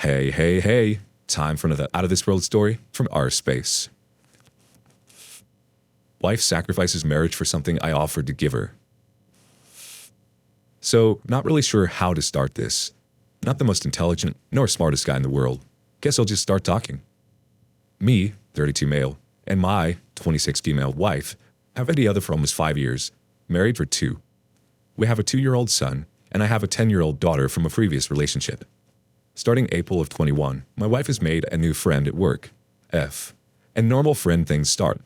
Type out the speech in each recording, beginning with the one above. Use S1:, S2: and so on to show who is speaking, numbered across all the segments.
S1: Hey, hey, hey. Time for another out-of-this-world story from our space. Wife sacrifices marriage for something I offered to give her. So, not really sure how to start this. Not the most intelligent nor smartest guy in the world. Guess I'll just start talking. Me, 32 male, and my 26 female wife have been together for almost 5 years, married for 2. We have a 2-year-old son, and I have a 10-year-old daughter from a previous relationship. Starting April of 21, my wife has made a new friend at work, F. And normal friend things start.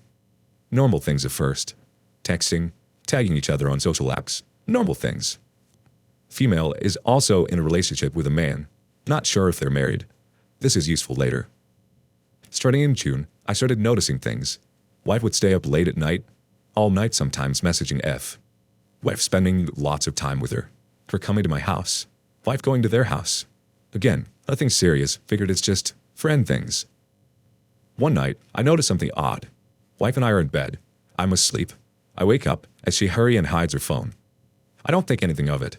S1: Normal things at first. Texting, tagging each other on social apps. Normal things. Female is also in a relationship with a man. Not sure if they're married. This is useful later. Starting in June, I started noticing things. Wife would stay up late at night, all night sometimes messaging F. Wife spending lots of time with her. Her coming to my house. Wife going to their house. Again, nothing serious, figured it's just friend things. One night, I noticed something odd. Wife and I are in bed. I'm asleep. I wake up as she hurries and hides her phone. I don't think anything of it.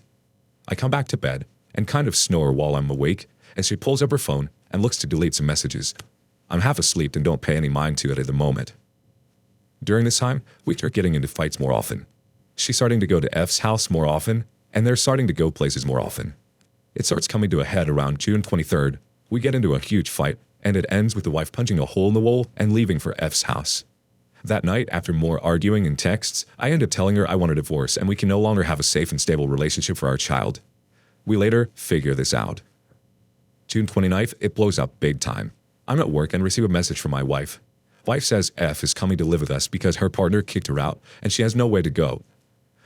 S1: I come back to bed and kind of snore while I'm awake as she pulls up her phone and looks to delete some messages. I'm half asleep and don't pay any mind to it at the moment. During this time, we start getting into fights more often. She's starting to go to F's house more often, and they're starting to go places more often. It starts coming to a head around June 23rd. We get into a huge fight, and it ends with the wife punching a hole in the wall and leaving for F's house. That night, after more arguing and texts, I end up telling her I want a divorce and we can no longer have a safe and stable relationship for our child. We later figure this out. June 29th, it blows up big time. I'm at work and receive a message from my wife. Wife says F is coming to live with us because her partner kicked her out and she has no way to go.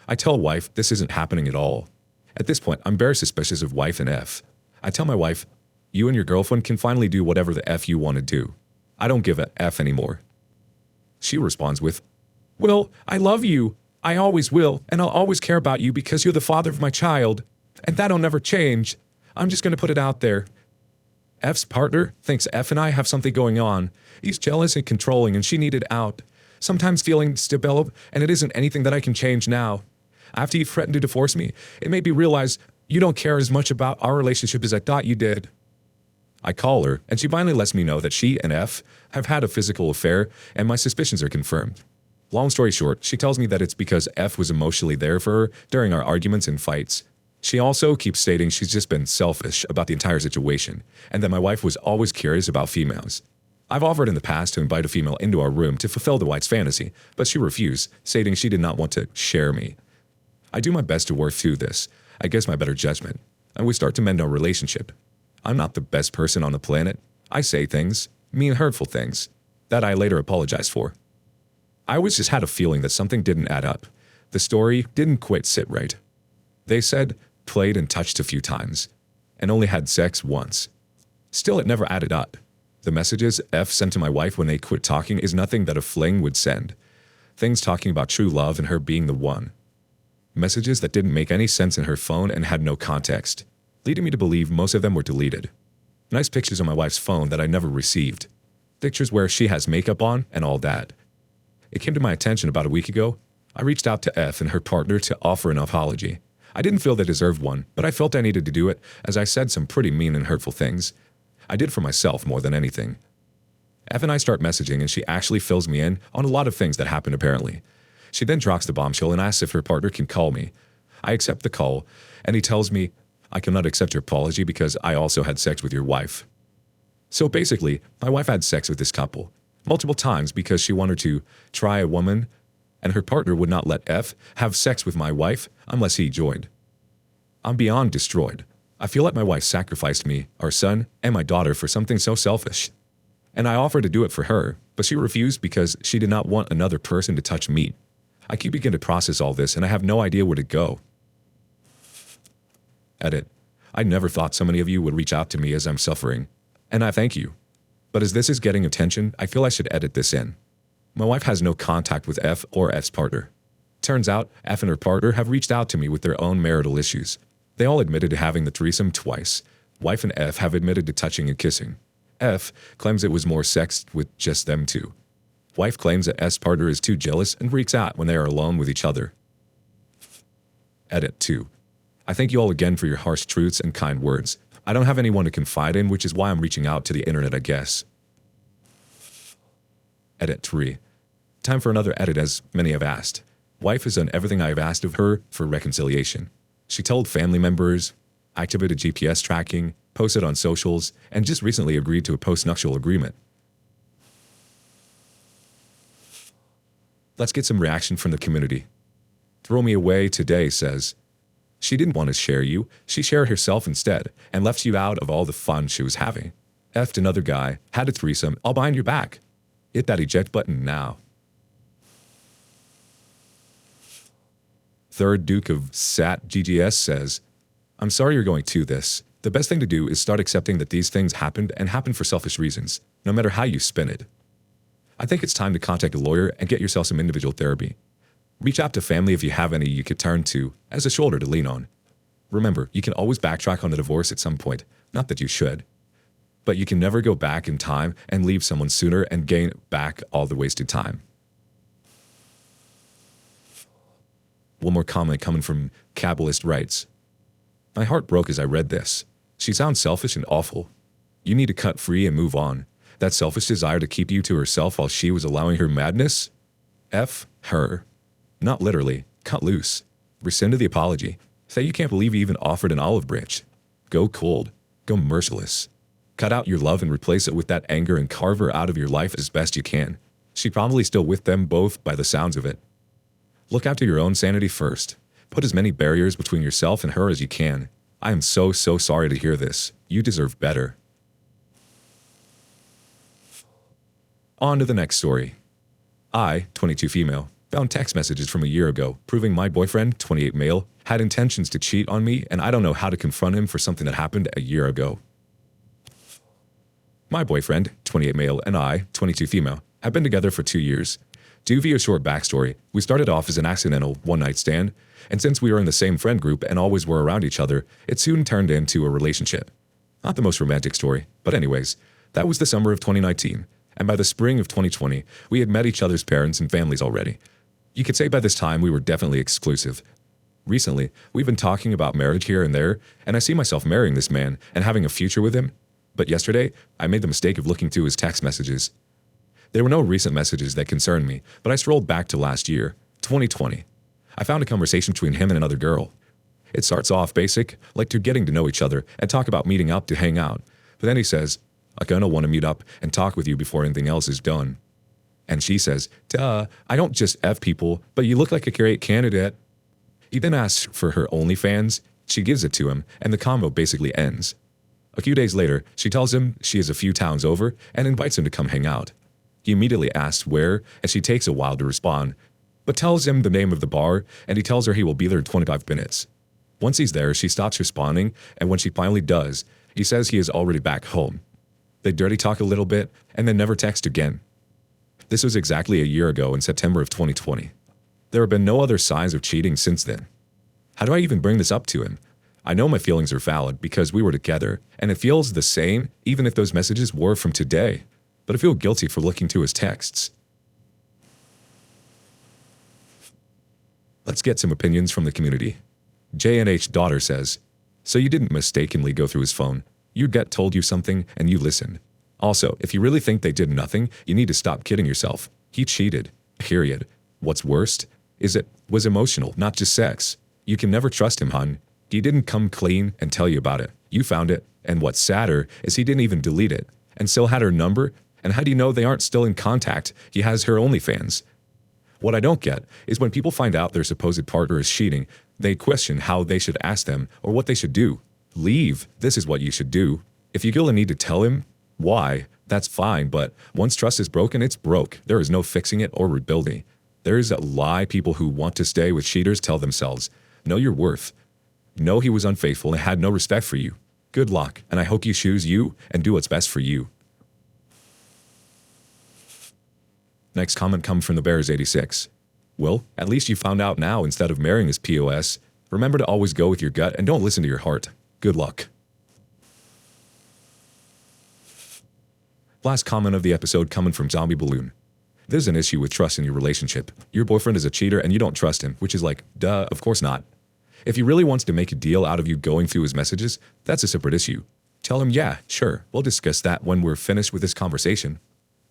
S1: I tell wife this isn't happening at all. At this point, I'm very suspicious of wife and F. I tell my wife, you and your girlfriend can finally do whatever the F you want to do. I don't give a F anymore. She responds with, well, I love you. I always will, and I'll always care about you because you're the father of my child. And that'll never change. I'm just going to put it out there. F's partner thinks F and I have something going on. He's jealous and controlling and she needed out. Sometimes feelings develop and it isn't anything that I can change now. After you threatened to divorce me, it made me realize you don't care as much about our relationship as I thought you did. I call her, and she finally lets me know that she and F have had a physical affair, and my suspicions are confirmed. Long story short, she tells me that it's because F was emotionally there for her during our arguments and fights. She also keeps stating she's just been selfish about the entire situation, and that my wife was always curious about females. I've offered in the past to invite a female into our room to fulfill the wife's fantasy, but she refused, stating she did not want to share me. I do my best to work through this, against my better judgment, and we start to mend our relationship. I'm not the best person on the planet. I say things, mean hurtful things, that I later apologize for. I always just had a feeling that something didn't add up. The story didn't quite sit right. They said, played and touched a few times, and only had sex once. Still, it never added up. The messages F sent to my wife when they quit talking is nothing that a fling would send. Things talking about true love and her being the one. Messages that didn't make any sense in her phone and had no context, leading me to believe most of them were deleted. Nice pictures on my wife's phone that I never received. Pictures where she has makeup on and all that. It came to my attention about a week ago. I reached out to F and her partner to offer an apology. I didn't feel they deserved one, but I felt I needed to do it as I said some pretty mean and hurtful things. I did for myself more than anything. F and I start messaging and she actually fills me in on a lot of things that happened apparently. She then drops the bombshell and asks if her partner can call me. I accept the call, and he tells me, I cannot accept your apology because I also had sex with your wife. So basically, my wife had sex with this couple multiple times because she wanted to try a woman, and her partner would not let F have sex with my wife unless he joined. I'm beyond destroyed. I feel like my wife sacrificed me, our son, and my daughter for something so selfish. And I offered to do it for her, but she refused because she did not want another person to touch me. I keep beginning to process all this, and I have no idea where to go. Edit. I never thought so many of you would reach out to me as I'm suffering, and I thank you. But as this is getting attention, I feel I should edit this in. My wife has no contact with F or F's partner. Turns out, F and her partner have reached out to me with their own marital issues. They all admitted to having the threesome twice. Wife and F have admitted to touching and kissing. F claims it was more sex with just them two. Wife claims that F's partner is too jealous and freaks out when they are alone with each other. Edit 2. I thank you all again for your harsh truths and kind words. I don't have anyone to confide in, which is why I'm reaching out to the internet, I guess. Edit 3. Time for another edit, as many have asked. Wife has done everything I have asked of her for reconciliation. She told family members, activated GPS tracking, posted on socials, and just recently agreed to a post-nuptial agreement. Let's get some reaction from the community. Throw Me Away Today says, she didn't want to share you, she shared herself instead, and left you out of all the fun she was having. F'd another guy, had a threesome, all behind your back. Hit that eject button now. Third Duke of Sat GGS says, I'm sorry you're going to this. The best thing to do is start accepting that these things happened and happened for selfish reasons, no matter how you spin it. I think it's time to contact a lawyer and get yourself some individual therapy. Reach out to family if you have any you could turn to as a shoulder to lean on. Remember, you can always backtrack on the divorce at some point, not that you should. But you can never go back in time and leave someone sooner and gain back all the wasted time. One more comment coming from Kabbalist writes, my heart broke as I read this. She sounds selfish and awful. You need to cut free and move on. That selfish desire to keep you to herself while she was allowing her madness? F her. Not literally. Cut loose. Rescind the apology. Say you can't believe you even offered an olive branch. Go cold. Go merciless. Cut out your love and replace it with that anger and carve her out of your life as best you can. She's probably still with them both by the sounds of it. Look after your own sanity first. Put as many barriers between yourself and her as you can. I am so sorry to hear this. You deserve better. On to the next story. I, 22 female, found text messages from a year ago proving my boyfriend, 28 male, had intentions to cheat on me, and I don't know how to confront him for something that happened a year ago. My boyfriend, 28 male, and I, 22 female, have been together for 2 years. To give you a short backstory, we started off as an accidental one-night stand, and since we were in the same friend group and always were around each other, it soon turned into a relationship. Not the most romantic story, but anyways, that was the summer of 2019, and by the spring of 2020, we had met each other's parents and families already. You could say by this time we were definitely exclusive. Recently, we've been talking about marriage here and there, and I see myself marrying this man and having a future with him. But yesterday, I made the mistake of looking through his text messages. There were no recent messages that concerned me, but I strolled back to last year, 2020. I found a conversation between him and another girl. It starts off basic, like they're getting to know each other and talk about meeting up to hang out. But then he says, I'm gonna want to meet up and talk with you before anything else is done. And she says, duh, I don't just F people, but you look like a great candidate. He then asks for her OnlyFans, she gives it to him, and the combo basically ends. A few days later, she tells him she is a few towns over and invites him to come hang out. He immediately asks where, and she takes a while to respond, but tells him the name of the bar, and he tells her he will be there in 25 minutes. Once he's there, she stops responding, and when she finally does, he says he is already back home. They dirty talk a little bit, and then never text again. This was exactly a year ago in September of 2020. There have been no other signs of cheating since then. How do I even bring this up to him? I know my feelings are valid because we were together, and it feels the same even if those messages were from today, but I feel guilty for looking through his texts. Let's get some opinions from the community. JNH daughter says, so you didn't mistakenly go through his phone. Your gut told you something and you listened. Also, if you really think they did nothing, you need to stop kidding yourself. He cheated. Period. What's worst is it was emotional, not just sex. You can never trust him, hun. He didn't come clean and tell you about it. You found it, and what's sadder is he didn't even delete it, and still had her number, and how do you know they aren't still in contact? He has her OnlyFans. What I don't get is when people find out their supposed partner is cheating, they question how they should ask them or what they should do. Leave. This is what you should do. If you feel a need to tell him why, that's fine, but once trust is broken, it's broke. There is no fixing it or rebuilding. There is a lie people who want to stay with cheaters tell themselves. Know your worth. Know he was unfaithful and had no respect for you. Good luck, and I hope you choose you and do what's best for you. Next comment comes from the Bears86. Well, at least you found out now instead of marrying his POS. Remember to always go with your gut and don't listen to your heart. Good luck. Last comment of the episode coming from Zombie Balloon. There's an issue with trust in your relationship. Your boyfriend is a cheater and you don't trust him, which is like, duh, of course not. If he really wants to make a deal out of you going through his messages, that's a separate issue. Tell him, yeah, sure, we'll discuss that when we're finished with this conversation.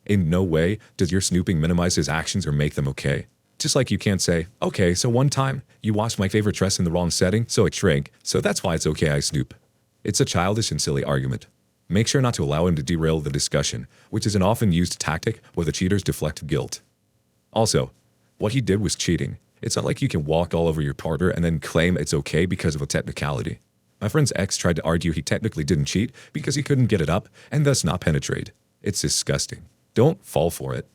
S1: In no way does your snooping minimize his actions or make them okay. Just like you can't say, okay, so one time you washed my favorite dress in the wrong setting, so it shrank, so that's why it's okay I snoop. It's a childish and silly argument. Make sure not to allow him to derail the discussion, which is an often used tactic where the cheaters deflect guilt. Also, what he did was cheating. It's not like you can walk all over your partner and then claim it's okay because of a technicality. My friend's ex tried to argue he technically didn't cheat because he couldn't get it up and thus not penetrate. It's disgusting. Don't fall for it.